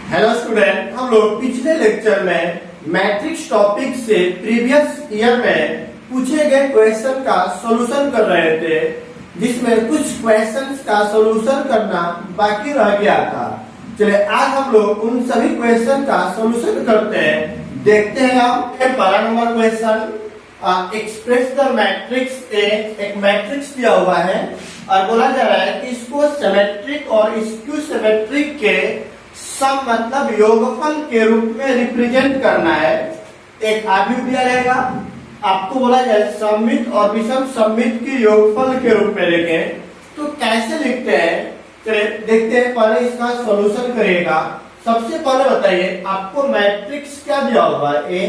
Hello student, हम लोग पिछले लेक्चर में मैट्रिक्स टॉपिक से प्रीवियस ईयर में पूछे गए क्वेश्चन का सॉल्यूशन कर रहे थे, जिसमें कुछ क्वेश्चंस का सॉल्यूशन करना बाकी रह गया था। चलिए आज हम लोग उन सभी क्वेश्चन का सॉल्यूशन करते हैं। देखते हैं हम पहला number question, express the matrix A. एक मैट्रिक्स दिया हुआ है और बोला जा रहा है कि इसको सिमेट्रिक और स्क्यू सिमेट्रिक के सम मतलब योगफल के रूप में रिप्रेजेंट करना है। एक आव्यूह दिया रहेगा, आपको बोला जाए सममित और विषम सममित की योगफल के रूप में लिखें। तो कैसे लिखते हैं चलिए देखते हैं। पहले इसका सॉल्यूशन करिएगा। सबसे पहले बताइए आपको मैट्रिक्स क्या दिया हुआ है, ए,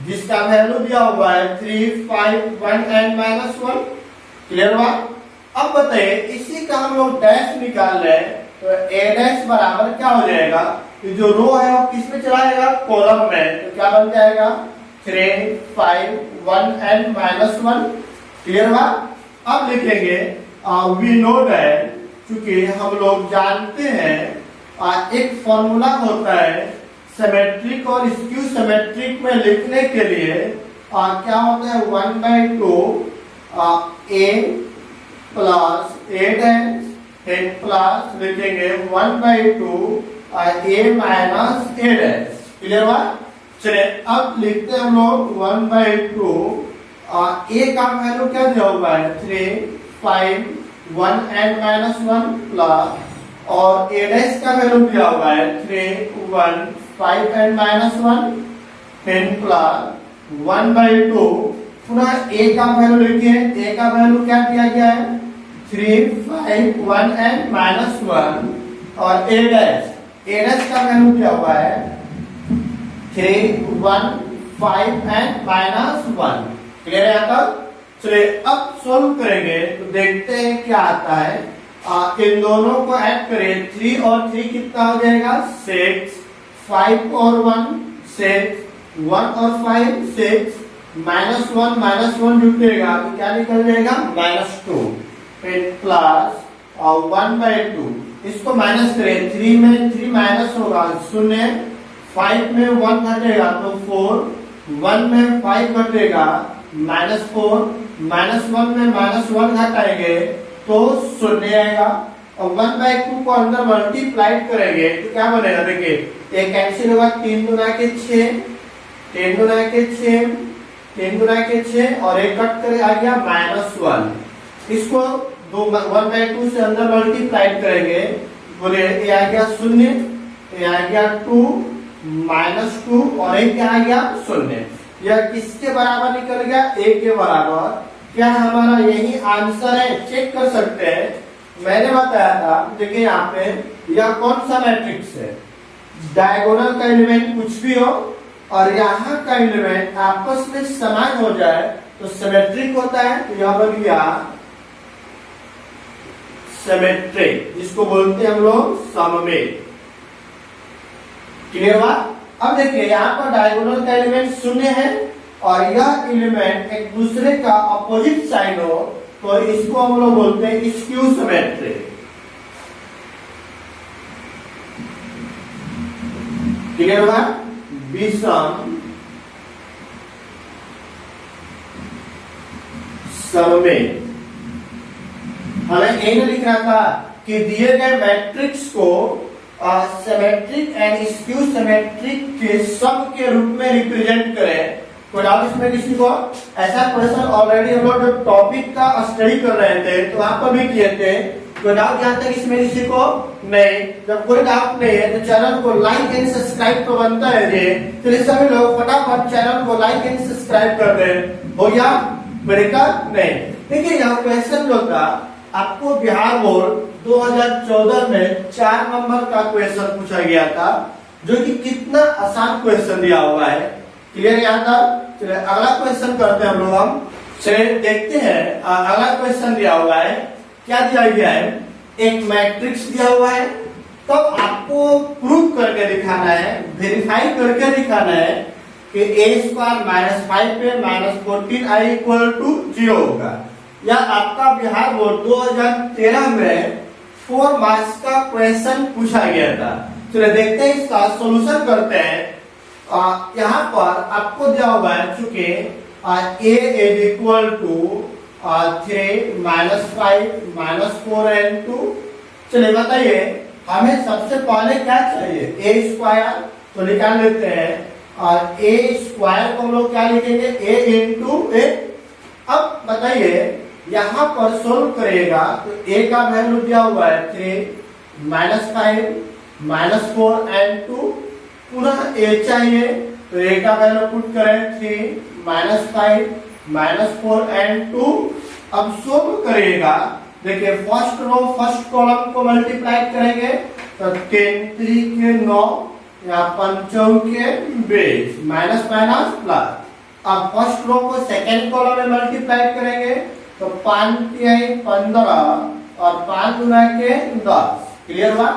जिसका वैल्यू दिया हुआ है 3, 5, 1 एंड -1। क्लियर हुआ? अब बताइए इसी का हम लोग डैश निकाल रहे हैं, तो ए डैश बराबर क्या हो जाएगा, तो जो रो है वो किस में चला जाएगा, कॉलम में। तो क्या बन जाएगा 3, 5, 1 एंड -1। क्लियर हुआ? अब लिखेंगे वी नो दैट, क्योंकि हम लोग जानते हैं एक फॉर्मूला होता है सिमेट्रिक और स्क्यू सिमेट्रिक में लिखने के लिए क्या होता है 1/2 ए प्लस ए डैश प्लस लिखेंगे 1/2 ए माइनस ए डैश। क्लियर हुआ? चलिए अब लिखते हैं हम लोग 1/2 ए का वैल्यू क्या दिया हुआ है 3, 5, 1 एंड -1 प्लस और ए डैश का वैल्यू दिया हुआ है 3, 1, 5 एंड -1 10 प्लस 1/2। पुनः ए का वैल्यू लिखिए, ए का वैल्यू क्या दिया गया है 3, 5, 1 एंड -1 और ए डैश का वैल्यू क्या हुआ है 3, 1, 5 एंड -1। क्लियर है यहाँ तक? चलिए अब सोल्व करेंगे तो देखते हैं क्या आता है। इन दोनों को ऐड करें, 3 और 3 कितना हो जाएगा 6, 5 और 1 6, 1 और 5 6, -1 जुटेगा तो क्या निकल जाएगा -2 प्लस 1/2। इसको माइनस करें, 3 में 3 माइनस होगा 0, 5 में 1 घटेगा तो 4, 1 में 5 घटेगा -4, -1 में -1 घटाएंगे तो 0 आएगा। और 1/2 को अंदर मल्टीप्लाई करेंगे तो क्या बनेगा, देखिए एक कैंसिल होगा 3 गुना के 6, 3 गुना के 6, 3 गुना के 6 और एक कट करे आ गया -1। इसको 1/2 से अंदर मल्टीप्लाई करेंगे, बोले ये आ गया 0, ये आ गया 2, -2 और एक क्या आ गया 0। यह किसके बराबर निकल गया, ए के बराबर। क्या हमारा यही आंसर है? चेक कर सकते हैं। मैंने बताया था, देखिए यहाँ पे यह कौन सा मैट्रिक्स है, डायगोनल का एलिमेंट कुछ भी हो और यहाँ का एलिमेंट आपस में समान हो जाए तो सिमेट्रिक होता है। तो यह बन गया सिमेट्रिक, जिसको बोलते हैं हम लोग सममित। क्लियर हुआ? अब देखिए यहाँ पर डायगोनल का एलिमेंट 0 है और यह एलिमेंट एक दूसरे का अपोजिट साइड हो तो इसको हम लोग बोलते हैं स्क्यू सिमेट्रिक। क्लियर हुआ? विषम सममित। हमें यही लिखना था कि दिए गए मैट्रिक्स को सिमेट्रिक एंड स्क्यू सिमेट्रिक के सम के रूप में रिप्रेजेंट करें। कोई डाउट इसमें किसी को? ऐसा क्वेश्चन ऑलरेडी हम लोग जो टॉपिक का स्टडी कर रहे थे तो वहां पर भी किए थे। कोई डाउट यहाँ तक इसमें किसी को नहीं? जब कोई डाउट नहीं है तो चैनल को लाइक एंड सब्सक्राइब तो बनता है जी। तो सभी लोग फटाफट चैनल को लाइक एंड सब्सक्राइब कर दें। हो गया? मेरे नहीं। देखिए यहाँ क्वेश्चन जो था आपको बिहार बोर्ड 2014 में 4 नंबर का क्वेश्चन पूछा गया था, जो कि कितना आसान क्वेश्चन दिया हुआ है। क्लियर यहाँ तक? चलिए अगला क्वेश्चन करते हैं हम लोग। हम चलिए देखते हैं अगला क्वेश्चन दिया हुआ है। क्या दिया गया है, एक मैट्रिक्स दिया हुआ है, तब आपको प्रूव करके दिखाना है, वेरीफाई करके दिखाना है कि a² -5 पे -14i = 0 होगा। या आपका बिहार बोर्ड 2013 में 4 मार्क्स का क्वेश्चन पूछा गया था। चलिए देखते हैं, इसका सॉल्यूशन करते हैं। यहाँ पर आपको दिया हुआ है, चूंकि a is equal to 3 minus 5 minus 4n2। चलिए बताइए, हमें सबसे पहले क्या चाहिए, a स्क्वायर, तो निकाल लेते हैं। और a स्क्वायर को हम लोग क्या लिखेंगे, a इंटू a। अब बताइए, यहाँ पर सोल्व करिएगा तो a का वैल्यू दिया हुआ है 3 माइनस 5 माइनस 4n2, पुनः a चाहिए तो a का वैल्यू पुट करें 3 माइनस 5 माइनस 4n2। अब सोल्व करिएगा, देखिए फर्स्ट रो फर्स्ट कॉलम को मल्टीप्लाई करेंगे तो 10 3 के 9 या 5 के 20 माइनस माइनस प्लस। अब फर्स्ट रो को सेकेंड कॉलम में मल्टीप्लाई करेंगे तो 5 3 15 और 5 गुना के 10। क्लियर हुआ।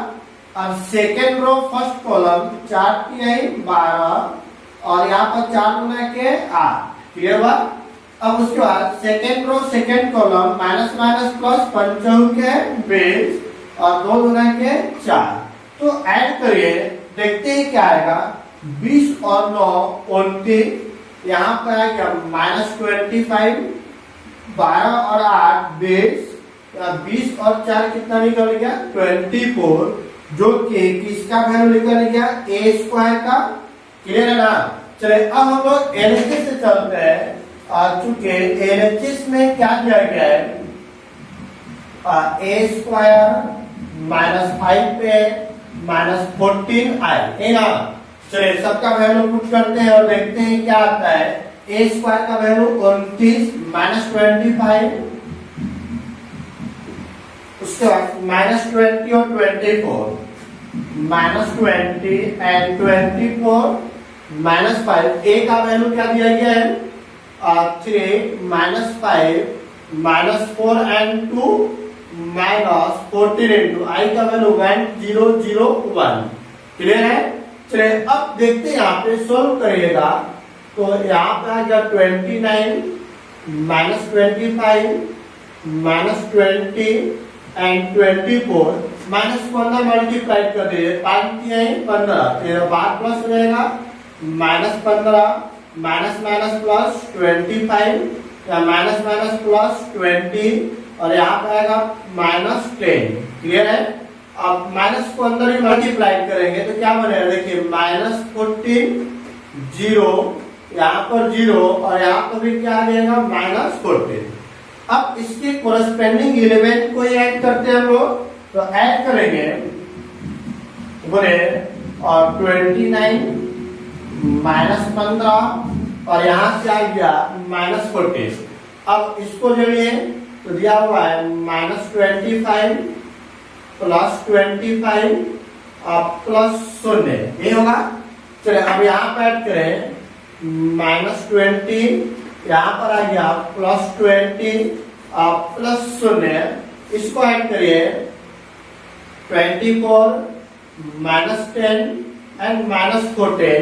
अब सेकेंड रो फर्स्ट कॉलम 4 3 12 और यहाँ पर 4 गुना के 8। क्लियर हुआ। अब उसके बाद second row second column minus minus plus 5 के 20 और 2 गुना के 4। तो ऐड करिए, देखते हैं क्या आएगा, 20 और 9 29, यहाँ पर आएगा माइनस 25, 12 और 8 20, 20 और 4 कितना निकल गया 24, जो कि किसका वैल्यू निकल गया a स्क्वायर का। क्लियर है ना। चलिए अब हम लोग एलएचएस से चलते हैं। चूंकि एलएचएस में क्या दिया गया है, a square minus 5a minus 14i है ना। चलिए सबका वैल्यू पुट करते हैं और देखते हैं क्या आता है। a स्क्वायर का वैल्यू 29 माइनस 25, उसके बाद माइनस 20 और 24, माइनस 20 एंड 24 माइनस 5। a का वैल्यू क्या दिया गया है 3 minus 5 minus 4 and 2 minus 14 into i का वैल्यू 1001। क्लियर है। चलिए अब देखते हैं, यहाँ पे सोल्व करिएगा तो यहाँ पे आ गया 29 minus 25 minus 20 and 24 minus 15 multiply कर दीजिए, 5 3 15, फिर बाद प्लस रहेगा माइनस 15 माइनस माइनस प्लस 25 या माइनस माइनस प्लस 20 और यहाँ पे आएगा माइनस 10। क्लियर है। अब माइनस को अंदर ही मल्टीप्लाई करेंगे तो क्या बनेगा, देखिए माइनस 14 0, यहाँ पर 0 और यहाँ पर भी क्या आ जाएगा माइनस 14। अब इसके कोरस्पेंडिंग 11 को ऐड करते हैं हम लोग, तो ऐड करेंगे बोले और 29 माइनस 15 और यहाँ से आ गया माइनस 14। अब इसको जोड़िए तो दिया हुआ है माइनस 25 प्लस 25 प्लस 0, ये होगा। चलिए अब यहाँ पर ऐड करें माइनस 20, यहाँ पर आ गया प्लस 20 प्लस 0, इसको ऐड करिए 24 माइनस 10 एंड माइनस 14।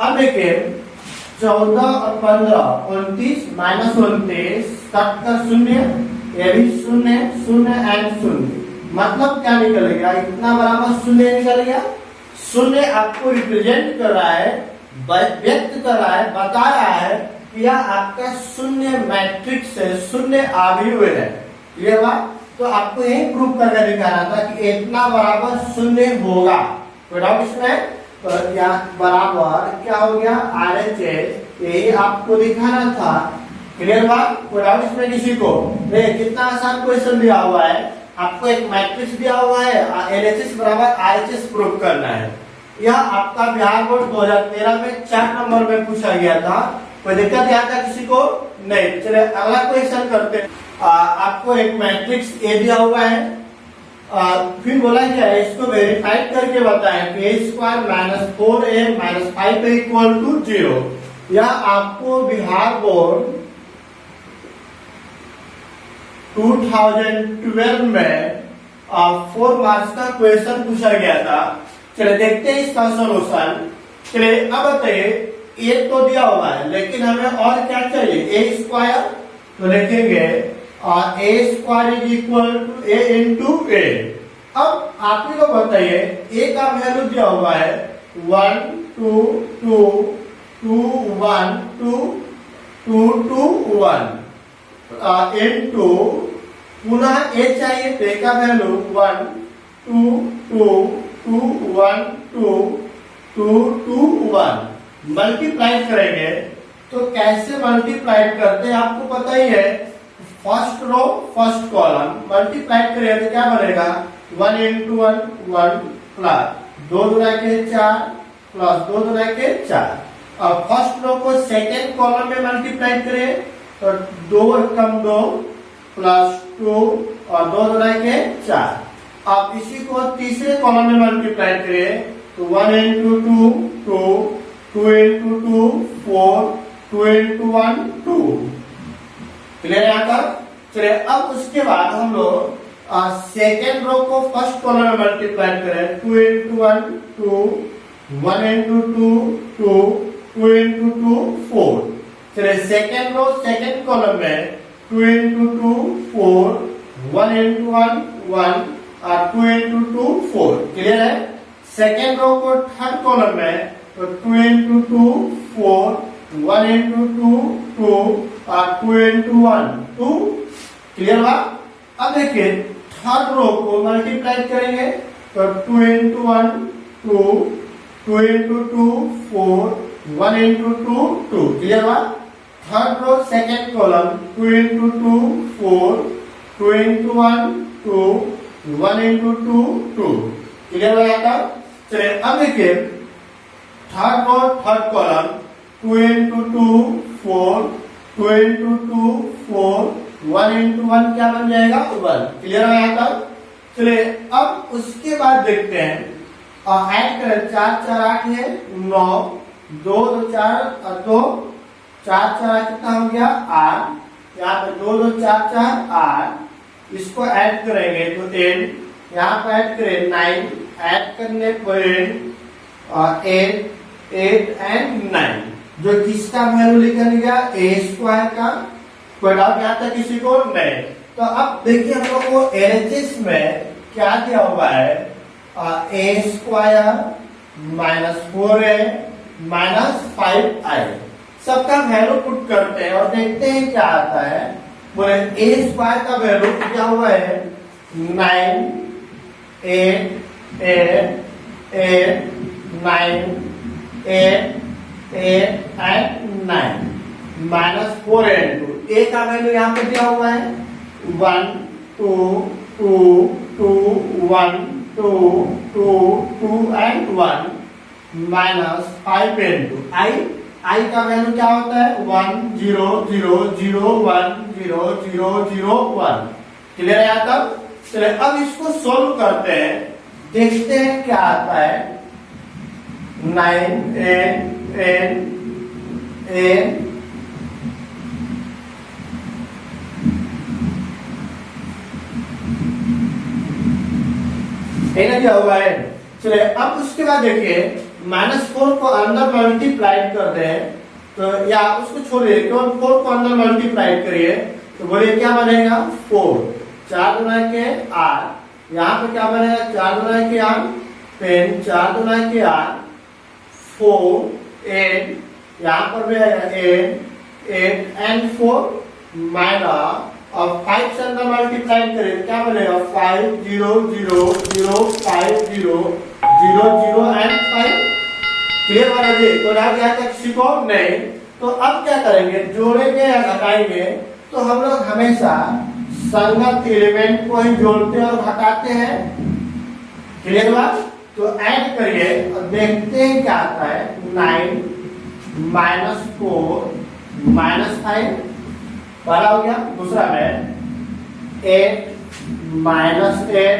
अब देखिए 14 और 15 29 माइनस 29 कट कर 0, ये भी 0 0 एंड 0, मतलब क्या निकल गया, इतना बराबर 0 निकल गया। 0 आपको रिप्रेजेंट कर रहा है, व्यक्त कर रहा है, बता रहा है कि यह आपका 0 मैट्रिक्स है, 0 अवयव है। क्लियर हुआ। तो आपको यही प्रूव करके दिखा रहा था कि इतना बराबर 0 होगा, कोई डाउट इसमें। तो क्या बराबर क्या हो गया RHS, यही आपको दिखाना था। क्लियर बात, कोई डाउट इसमें किसी को। देखिए कितना आसान क्वेश्चन दिया हुआ है, आपको एक मैट्रिक्स दिया हुआ है, LHS बराबर RHS प्रूव करना है। यह आपका बिहार बोर्ड 2013 में 4 नंबर में पूछा गया था। कोई दिक्कत यहाँ था किसी को नहीं। चलिए अगला क्वेश्चन करते हैं। आपको एक मैट्रिक्स A दिया हुआ है, फिर बोला गया है इसको वेरीफाइड करके बताएं कि a square minus 4a minus 5 equal to 0। यह आपको बिहार बोर्ड 2012 में 4 मार्क्स का क्वेश्चन पूछा गया था। चलिए देखते हैं इसका सॉल्यूशन। चलिए अब बताइए, a तो दिया हुआ है लेकिन हमें और क्या चाहिए, a स्क्वायर, तो लिखेंगे a square is equal to a into a। अब आप ही लोग बताइए, ए का वैल्यू दिया हुआ है 1 2 2 2 1 2 2 2 1 इनटू पुनः ए चाहिए तो ए का वैल्यू 1 2 2 2 1 2 2 2 1 मल्टीप्लाई करेंगे तो कैसे मल्टीप्लाई करते हैं आपको पता ही है। First row first column multiply करेंगे तो क्या बनेगा 1 इंटू 1 1 प्लस 2 दूना के 4 प्लस 2 दूना के 4। अब फर्स्ट रो को सेकेंड कॉलम में मल्टीप्लाई करें तो 2 कम 2 प्लस 2 और 2 दूना के 4। अब इसी को तीसरे कॉलम में मल्टीप्लाई करें तो 1 इंटू 2 2 2 इंटू 2 4 2 इंटू 1 2। क्लियर है यहाँ तक। चलिए अब उसके बाद हम लोग सेकेंड रो को फर्स्ट कॉलम में मल्टीप्लाई करें 2 इंटू 1 2 1 इंटू 2 2 2 इंटू 2 4। चलिए सेकेंड रो सेकेंड कॉलम में 2 इंटू 2 4 1 इंटू 1 1 और 2 इंटू 2 4। क्लियर है। सेकेंड रो को थर्ड कॉलम में तो 2 इंटू 2 4 1 इंटू 2 2 और 2 इंटू 1 2। क्लियर हुआ। अब देखिए थर्ड रो को मल्टीप्लाई करेंगे तो 2 इंटू 1 2 2 इंटू 2 4 1 इंटू 2 2। क्लियर हुआ। Third row second column 2 into 2 4 2 into 1 2 1 into 2 2। Clear हो जाता। चलिए अब देखिए third row third column 2 into 2 4 2 into 2 4 1 into 1 क्या बन जाएगा 1। क्लियर हो जाता। चलिए अब उसके बाद देखते हैं और ऐड करें 4 4 8 है 9 2 2 4 और 2 4 4 कितना हो गया 8। यहाँ पे 2 2 4 4 8 इसको ऐड करेंगे तो 8 यहाँ पे ऐड करें 9 ऐड करने पर 8 एंड 9 जो किसका वैल्यू निकल गया ए स्क्वायर का। कोई डाउट यहाँ तक किसी को नहीं। तो अब देखिए हम लोग को एलएचएस में क्या दिया हुआ है ए square minus 4a minus 5i सबका वैल्यू पुट करते हैं और देखते हैं क्या आता है। बोले ए स्क्वायर का वैल्यू क्या हुआ है 9 8 8 8 9 8 8 एंड 9 माइनस 4 इंटू ए का वैल्यू यहाँ पे दिया हुआ है 1 2 2 2 1 2 2 2 एंड 1 माइनस 5 इंटू आई का वैल्यू क्या होता है 1 0 0 0 1 0 0 0 1। क्लियर है तब। चलिए अब इसको सोल्व करते हैं देखते हैं क्या आता है 9 8 8 क्या हुआ है। चलिए अब उसके बाद देखिए -4 को अंदर मल्टीप्लाई कर दे तो या उसको छोड़िए केवल 4 को अंदर मल्टीप्लाई करिए तो बोलिए क्या बनेगा 4 4 गुना के 8 यहाँ पे क्या बनेगा 4 गुना के 8 फिर 4 गुना के 8 4 8 यहाँ पर भी आएगा 8 एंड 4 माइनस और 5 से अंदर मल्टीप्लाई करें क्या बनेगा 5 0 0 0 5 0 0 0 एंड 5। क्लियर वाला जी। तो यहाँ तक सीखो नहीं। तो अब क्या करेंगे जोड़ेंगे या घटाएंगे तो हम लोग हमेशा संगत एलिमेंट को ही जोड़ते और घटाते हैं। क्लियर बात। तो ऐड करिए और देखते हैं क्या आता है 9 माइनस 4 माइनस 5 बड़ा हो गया। दूसरा में 8 माइनस 8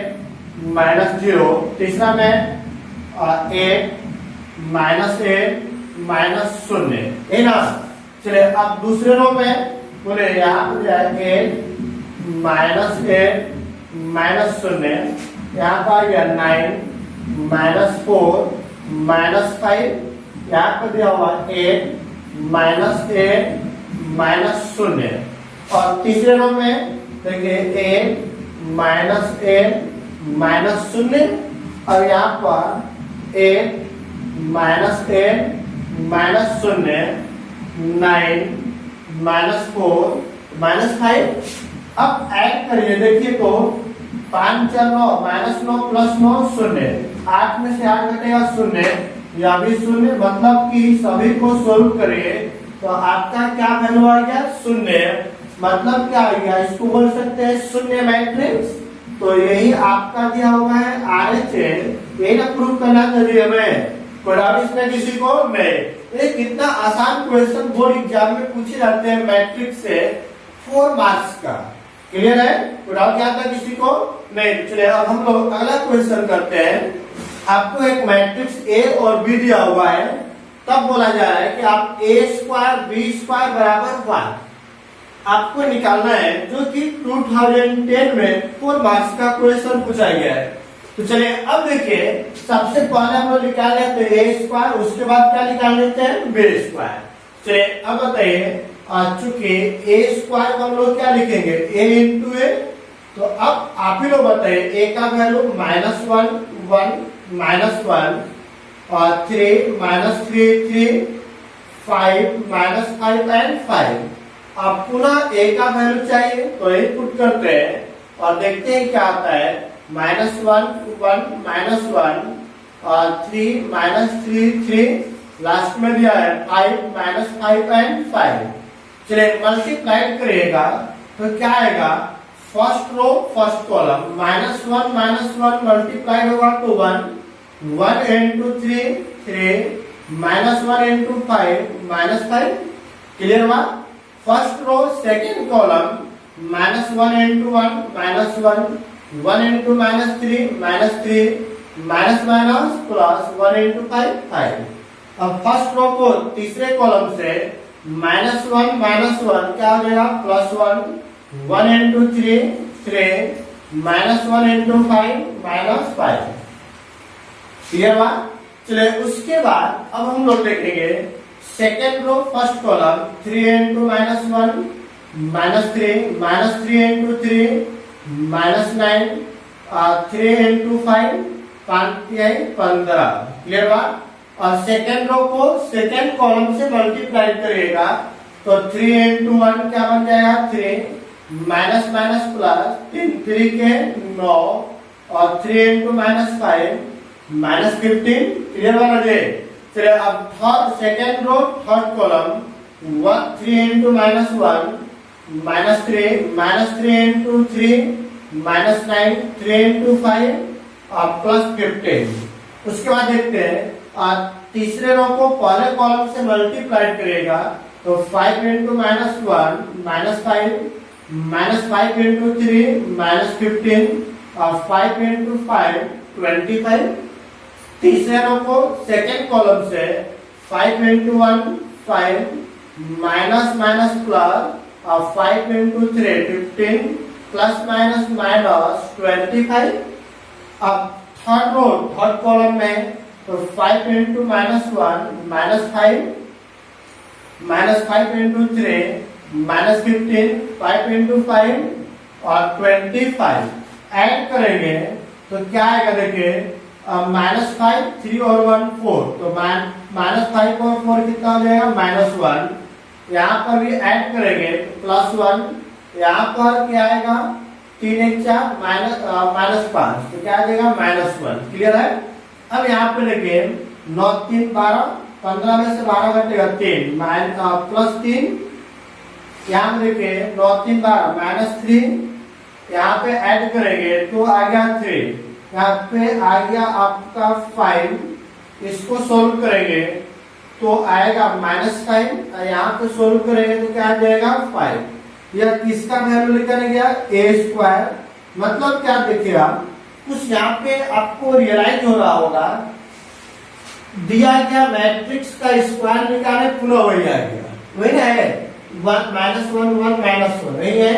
माइनस 0। तीसरा में 8 माइनस 8 माइनस 0 है ना। चलिए अब दूसरे रो में बोले यहाँ पर जाए 8 माइनस 8 माइनस 0 यहाँ पर आ गया 9 माइनस 4 माइनस 5 यहाँ पर दिया हुआ 8 माइनस 8 माइनस 0। और तीसरे रो में देखिए 8 माइनस 8 माइनस 0 और यहाँ पर 8 -8 -0 9 -4 -5। अब ऐड करिए, देखिए तो 5 4 9 -9 + 9 0। 8 में से 8 घटेगा 0, यह भी 0, मतलब कि सभी को सोल्व करिए तो आपका क्या वैल्यू आ गया 0। मतलब क्या आ गया, इसको बोल सकते हैं शून्य मैट्रिक्स। तो यही आपका दिया हुआ है RHS, यही ना प्रूव करना चाहिए हमें, कोई इसमें किसी को नहीं। ये कितना आसान क्वेश्चन बोर्ड एग्जाम में पूछे जाते हैं मैट्रिक्स से 4 मार्क्स का। क्लियर है, कोई डाउट क्या था किसी को नहीं। चलिए अब हम लोग अगला क्वेश्चन करते हैं। आपको एक मैट्रिक्स ए और बी दिया हुआ है, तब बोला जा रहा है कि आप A² B² = 1 आपको निकालना है, जो कि 2010 में 4 मार्क्स का क्वेश्चन पूछा गया है। तो चलिए अब देखिए, सबसे पहले हम लोग निकाल लेते हैं A², उसके बाद क्या निकाल लेते हैं B²। चलिए अब बताइए, चूंकि A² को हम लोग क्या लिखेंगे A × A, तो अब आप ही लोग बताइए A का वैल्यू -1 1 -1 और 3 -3 3 5 -5 एंड 5। अब पुनः A का वैल्यू चाहिए तो यही पुट करते हैं और देखते हैं क्या आता है। -1 1 -1 और 3 -3 3, लास्ट में दिया है 5 -5 एंड 5। चलिए मल्टीप्लाई करिएगा तो क्या आएगा, first row first column -1 -1 multiply होगा तो 1 1 × 3 3 -1 × 5 -5। क्लियर हुआ। First row second column -1 × 1 -1 1 × -3 -3 minus minus plus 1 × 5 5। अब फर्स्ट रो को तीसरे कॉलम से -1 -1 क्या हो जाएगा +1 1 × 3 3 -1 × 5 -5। क्लियर हुआ। चलिए उसके बाद अब हम लोग देखेंगे second row first column 3 × -1 -3 -3 × 3 -9 3 × 5 5 15। Clear हुआ। और सेकेंड रो को सेकेंड कॉलम से मल्टीप्लाई करिएगा तो 3 × 1 क्या बन जाएगा 3 माइनस माइनस प्लस 3 3 के 9 और 3 × -5 -15। क्लियर वाला दे। चलिए अब third second row third column 3 × -1 -3 -3 × 3 -9 3 × 5 और +15। उसके बाद देखते हैं और तीसरे रो को पहले कॉलम से मल्टीप्लाई करेगा तो 5 × -1 -5 -5 × 3 -15 और 5 × 5 25। तीसरे रो को सेकेंड कॉलम से 5 × 1 5 माइनस माइनस प्लस और 5 × 3 15 प्लस माइनस माइनस 25। अब थर्ड रो थर्ड कॉलम में तो 5 × -1 -5 -5 × 3 -15 5 × 5 और 25 ऐड करेंगे तो क्या आएगा देखिए -5 3 और 1 4 तो -5 और 4 कितना हो जाएगा -1। यहाँ पर भी ऐड करेंगे तो +1। यहाँ पर क्या आएगा 3 × 4 -5 तो क्या आ जाएगा -1। क्लियर है। अब यहाँ पे देखिए 9 3 12 15 में से 12 घटेगा 3 +3। यहाँ पे देखिए 9 3 12 -3। यहाँ पे ऐड करेंगे तो आ गया 3। यहाँ पे आ गया आपका 5। इसको सोल्व करेंगे तो आएगा -5। यहाँ पे सोल्व करेंगे तो क्या आ जाएगा 5। यह किसका वैल्यू लेकर गया A²। मतलब क्या देखिएगा कुछ यहाँ पे आपको रियलाइज हो रहा होगा, दिया गया मैट्रिक्स का स्क्वायर निकाले पुनः वही आ गया, वही ना है 1 -1 1 -1 वही है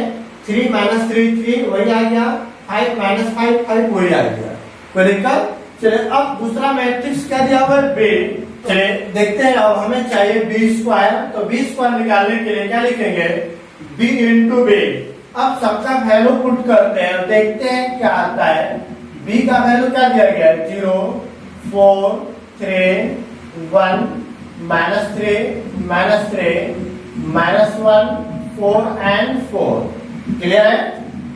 3 -3 3 वही आ गया 5 -5 5 वही आ गया। कोई दिक्कत। चलिए अब दूसरा मैट्रिक्स क्या दिया हुआ है B। चलिए देखते हैं अब हमें चाहिए B²। तो B² निकालने के लिए क्या लिखेंगे B × B। अब सबका वैल्यू पुट करते हैं देखते हैं क्या आता है। बी का वैल्यू क्या दिया गया? 0 4 3 1 -3 -1 4 एंड 4। क्लियर है?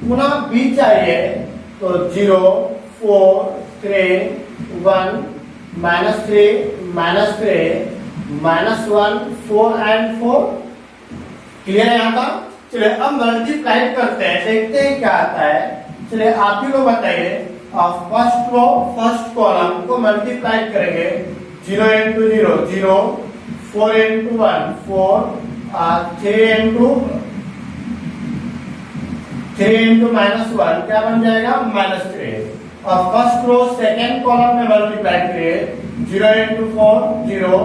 पुनः बी चाहिए तो 0 4 3 1 -3 -1 4 एंड 4। क्लियर है यहाँ का? चलिए अब मल्टीप्लाई करते हैं, देखते हैं क्या आता है। चलिए आप ही लोग बताइए। फर्स्ट रो फर्स्ट कॉलम को मल्टीप्लाई करेंगे। 0 into 0 0, 4 into 1 4, 3 into -1 क्या बन जाएगा? -3। और फर्स्ट रो सेकेंड कॉलम में मल्टीप्लाई करिए। 0 into 4 0,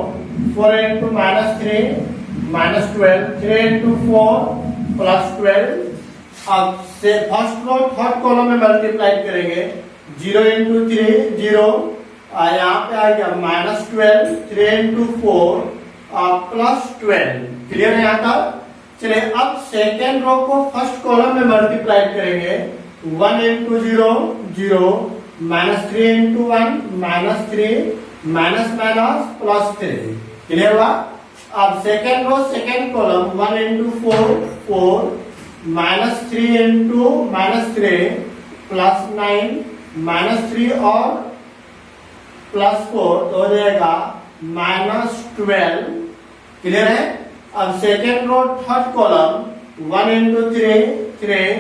4 into -3 -12, 3 into 4 +12। अब से फर्स्ट रो थर्ड कॉलम में मल्टीप्लाई करेंगे। 0 into 3 0, यहाँ पे आ गया -12, 3 into 4 +12। क्लियर है यहाँ का? चलिए अब सेकेंड रो को फर्स्ट कॉलम में मल्टीप्लाई करेंगे। 1 into 0 0, -3 into 1 -3 +3। क्लियर हुआ? अब second row second column 1 into 4 4, -3 into -3 +9 -3 और +4 तो हो जाएगा -12। क्लियर है? अब second row third column 1 into 3 3,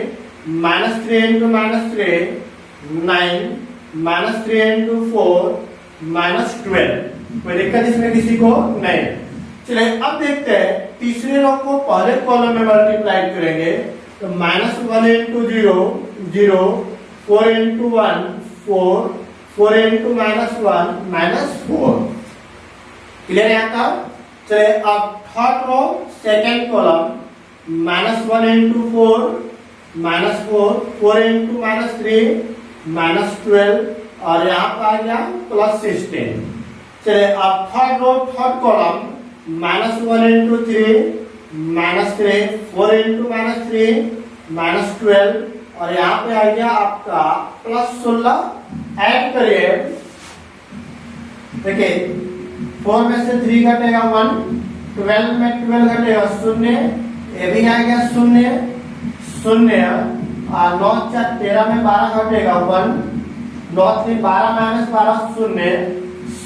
-3 into -3 9, -3 into 4 -12। कोई दिक्कत इसमें किसी को नहीं। चलिए अब देखते हैं तीसरे रो को पहले कॉलम में मल्टीप्लाई करेंगे तो -1 into 0 0, 4 into 1 4, 4 into -1 -4। क्लियर है यहाँ का? चलिए अब third row second column -1 into 4 -4, 4 into -3 -12 और यहाँ पर आ गया +16। चलिए अब third row third column -1 into 3 -3, 4 into -3 -12 और यहाँ पे आ गया आपका +16। ऐड करिए। देखिए 4 में से 3 घटेगा 1, 12 में 12 घटेगा 0, ये भी आ गया 0 0 और 9 4 13 में 12 घटेगा 1, 9 3 12 -12 0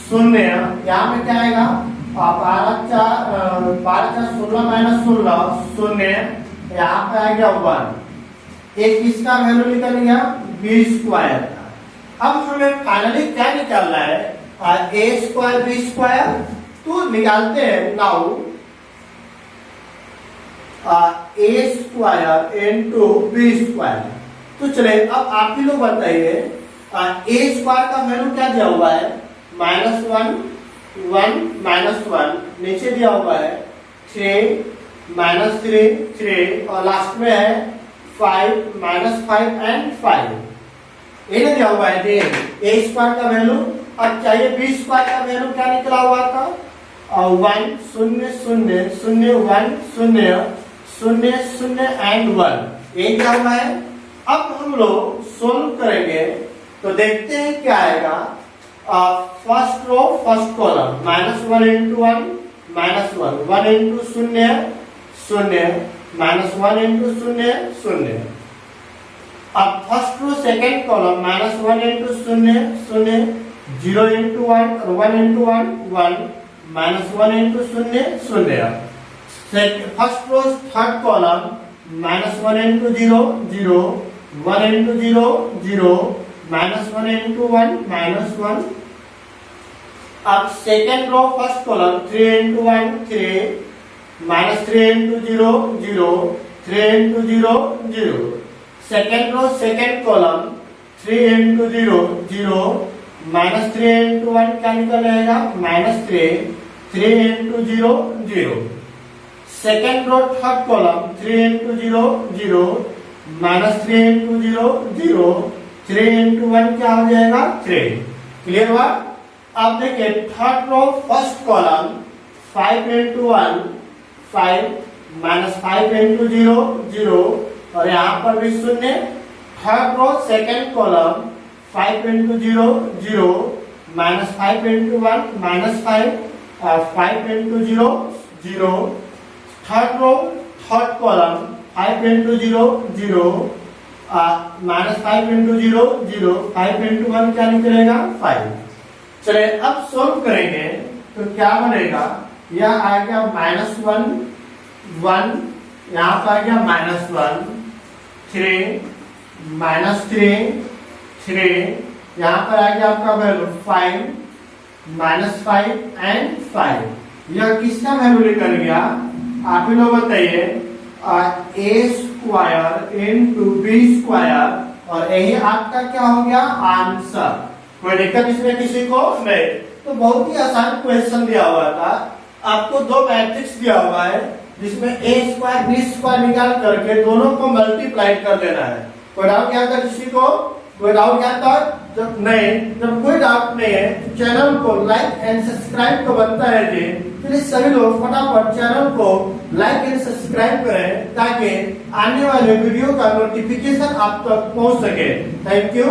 0। यहाँ पे क्या आएगा? 12 4 16 -16 0, यहाँ पे आ गया 1। एक इसका वैल्यू निकल गया b²। अब हमें फाइनली क्या निकालना है? a² b²। तो निकालते हैं नाउ a² into b²। तो चले अब आप ही लोग बताइए a² का वैल्यू क्या दिया हुआ है? -1 1 -1, नीचे दिया हुआ है 3 -3 3 और लास्ट में है 5 -5 एंड 5। ये ना दिया हुआ है a² का वैल्यू। अब चाहिए b² का वैल्यू क्या निकला हुआ था? 1 0 0 0 1 0 0 0 एंड 1। ये क्या हुआ है? अब हम लोग सोल्व करेंगे तो देखते हैं क्या आएगा। First row first column -1 into 1 -1, 1 into 0 0, -1 into 0 0। अब first row second column -1 into 0 0, 0 into 1 और 1 into 1 1, -1 into 0 0। First row third column -1 into 0 0, 1 into 0 0, -1 into 1 -1। अब second row first column 3 into 1 3, -3 into 0 0, 3 into 0 0। Second row second column 3 into 0 0, -3 into 1 क्या निकल जाएगा? -3, 3 into 0 0। Second row third column 3 into 0 0, -3 into 0 0, 3 into 1 क्या हो जाएगा? 3। Clear हुआ? अब देखिए third row first column 5 into 1 5, -5 into 0 0 और यहाँ पर भी 0। Third row second column 5 into 0 0, minus 5 into 1 minus 5, 5 into 0 0, third row third column 5 into 0 0, minus 5 into 0 0, 5 into 1 क्या निकलेगा 5। चलिए अब सोल्व करेंगे तो क्या बनेगा, यह आ गया -1 1, यहाँ पर आ गया -1 3 -3 3, यहाँ पर आ गया आपका वैल्यू 5 -5 एंड 5। यह किसका वैल्यू निकल गया, आप ही लोग बताइए, a square into B square, और यही आपका क्या हो गया आंसर। कोई दिक्कत इसमें किसी को नहीं। तो बहुत ही आसान क्वेश्चन दिया हुआ था, आपको दो मैट्रिक्स दिया हुआ है जिसमें a स्क्वायर बी स्क्वायर निकाल करके दोनों को मल्टीप्लाई कर देना है। कोई डाउट यहाँ तक किसी को, कोई डाउट यहाँ तक? जब नहीं, जब कोई डाउट नहीं है तो चैनल को लाइक एंड सब्सक्राइब को बनता है जी। प्लीज सभी लोग फटाफट चैनल को लाइक एंड सब्सक्राइब करें ताकि आने वाले वीडियो का नोटिफिकेशन आप तक पहुंच सके। Thank you.